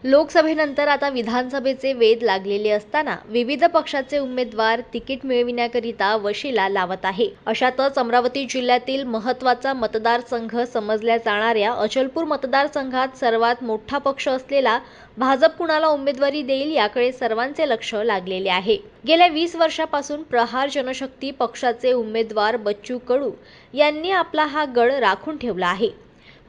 लोकसभेनंतर आता विधानसभेचे वेध लागलेले असताना विविध पक्षाचे उमेदवार तिकीट मिळविण्याकरिता वशिला लावत आहे। अशातच अमरावती जिल्ह्यातील महत्त्वाचा मतदारसंघ समजल्या जाणाऱ्या अचलपूर मतदारसंघात सर्वात मोठा पक्ष असलेला भाजप कुणाला उमेदवारी देईल याकडे सर्वांचे लक्ष लागलेले आहे। गेल्या 20 वर्षापासून प्रहार जनशक्ती पक्षाचे उमेदवार बच्चू कडू यांनी आपला हा गड राखून ठेवला आहे।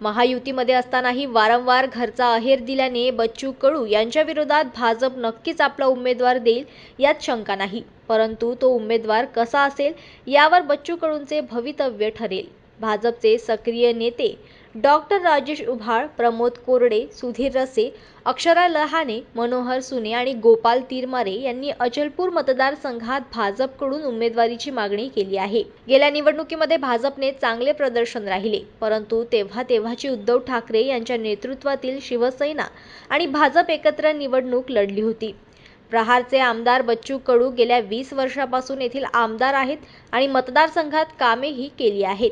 महायुतीमध्ये असतानाही वारंवार घरचा अहेर दिल्याने बच्चू कडू यांच्या विरोधात भाजप नक्कीच आपला उमेदवार देईल यात शंका नाही। परंतु तो उमेदवार कसा असेल यावर बच्चू कडूंचे भवितव्य ठरेल। भाजपचे सक्रिय नेते डॉक्टर राजेश उभाळ, प्रमोद कोरडे, सुधीर रसे, अक्षरा लहाने, मनोहर सुने आणि गोपाल तिरमारे यांनी अचलपूर मतदारसंघात भाजपकडून उमेदवारीची मागणी केली आहे। गेल्या निवडणुकीमध्ये भाजपने चांगले प्रदर्शन राहिले, परंतु तेव्हाची उद्धव ठाकरे यांच्या नेतृत्वातील शिवसेना आणि भाजप एकत्र निवडणूक लढली होती। प्रहारचे आमदार बच्चू कडू गेल्या 20 वर्षापासून येथील आमदार आहेत आणि मतदारसंघात कामेही केली आहेत।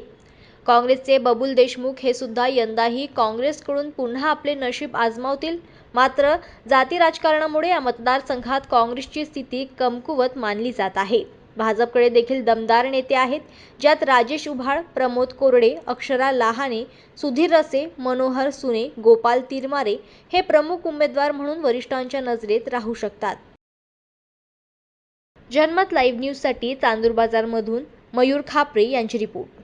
काँग्रेसचे बबुल देशमुख हे सुद्धा यंदाही काँग्रेसकडून पुन्हा आपले नशीब आजमावतील। मात्र जाती राजकारणामुळे या मतदारसंघात काँग्रेसची स्थिती कमकुवत मानली जात आहे। भाजपकडे देखील दमदार नेते आहेत, ज्यात राजेश उभाळ, प्रमोद कोरडे, अक्षरा लहाने, सुधीर रसे, मनोहर सुने, गोपाल तिरमारे हे प्रमुख उमेदवार म्हणून वरिष्ठांच्या नजरेत राहू शकतात। जनमत लाईव्ह न्यूजसाठी चांदूर बाजारमधून मयूर खापरे यांची रिपोर्ट।